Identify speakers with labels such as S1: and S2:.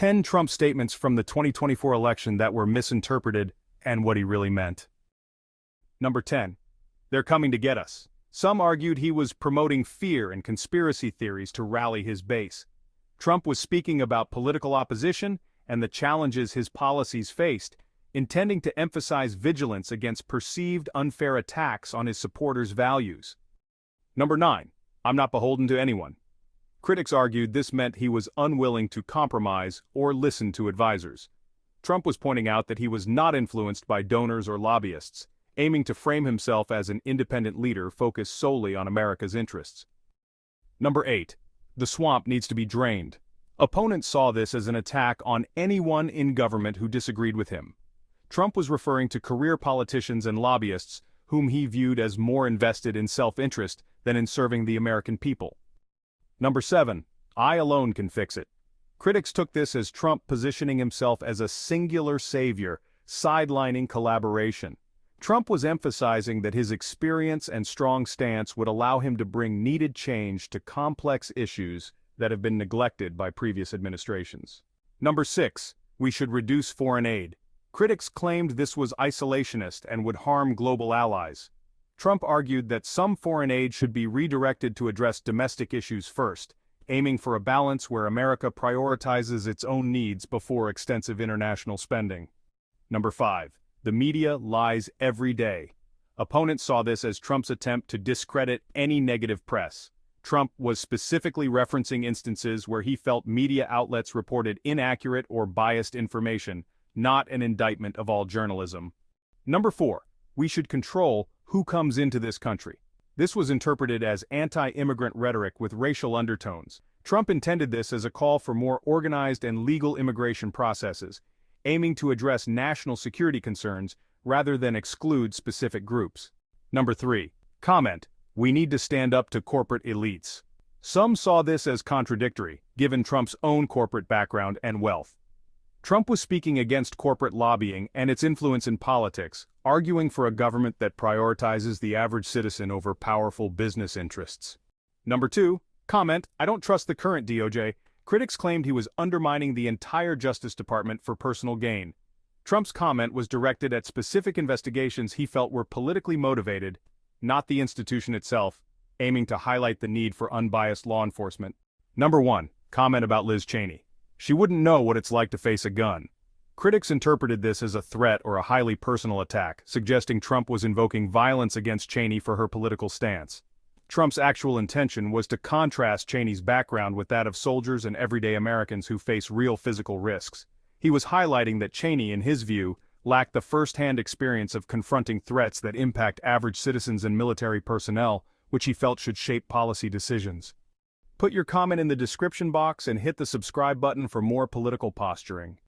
S1: 10 Trump statements from the 2024 election that were misinterpreted and what he really meant. Number 10. They're coming to get us. Some argued he was promoting fear and conspiracy theories to rally his base. Trump was speaking about political opposition and the challenges his policies faced, intending to emphasize vigilance against perceived unfair attacks on his supporters' values. Number 9. I'm not beholden to anyone. Critics argued this meant he was unwilling to compromise or listen to advisors. Trump was pointing out that he was not influenced by donors or lobbyists, aiming to frame himself as an independent leader focused solely on America's interests. Number 8. The swamp needs to be drained. Opponents saw this as an attack on anyone in government who disagreed with him. Trump was referring to career politicians and lobbyists whom he viewed as more invested in self-interest than in serving the American people. Number 7. I alone can fix it. Critics took this as Trump positioning himself as a singular savior, sidelining collaboration. Trump was emphasizing that his experience and strong stance would allow him to bring needed change to complex issues that have been neglected by previous administrations. Number 6. We should reduce foreign aid. Critics claimed this was isolationist and would harm global allies. Trump argued that some foreign aid should be redirected to address domestic issues first, aiming for a balance where America prioritizes its own needs before extensive international spending. Number 5. The media lies every day. Opponents saw this as Trump's attempt to discredit any negative press. Trump was specifically referencing instances where he felt media outlets reported inaccurate or biased information, not an indictment of all journalism. Number 4. We should control who comes into this country. This was interpreted as anti-immigrant rhetoric with racial undertones. Trump intended this as a call for more organized and legal immigration processes, aiming to address national security concerns rather than exclude specific groups. Number 3. Comment: we need to stand up to corporate elites. Some saw this as contradictory, given Trump's own corporate background and wealth. Trump was speaking against corporate lobbying and its influence in politics, arguing for a government that prioritizes the average citizen over powerful business interests. Number 2. Comment: I don't trust the current DOJ. Critics claimed he was undermining the entire Justice Department for personal gain. Trump's comment was directed at specific investigations he felt were politically motivated, not the institution itself, aiming to highlight the need for unbiased law enforcement. Number 1. Comment about Liz Cheney. She wouldn't know what it's like to face a gun. Critics interpreted this as a threat or a highly personal attack, suggesting Trump was invoking violence against Cheney for her political stance. Trump's actual intention was to contrast Cheney's background with that of soldiers and everyday Americans who face real physical risks. He was highlighting that Cheney, in his view, lacked the first-hand experience of confronting threats that impact average citizens and military personnel, which he felt should shape policy decisions. Put your comment in the description box and hit the subscribe button for more political posturing.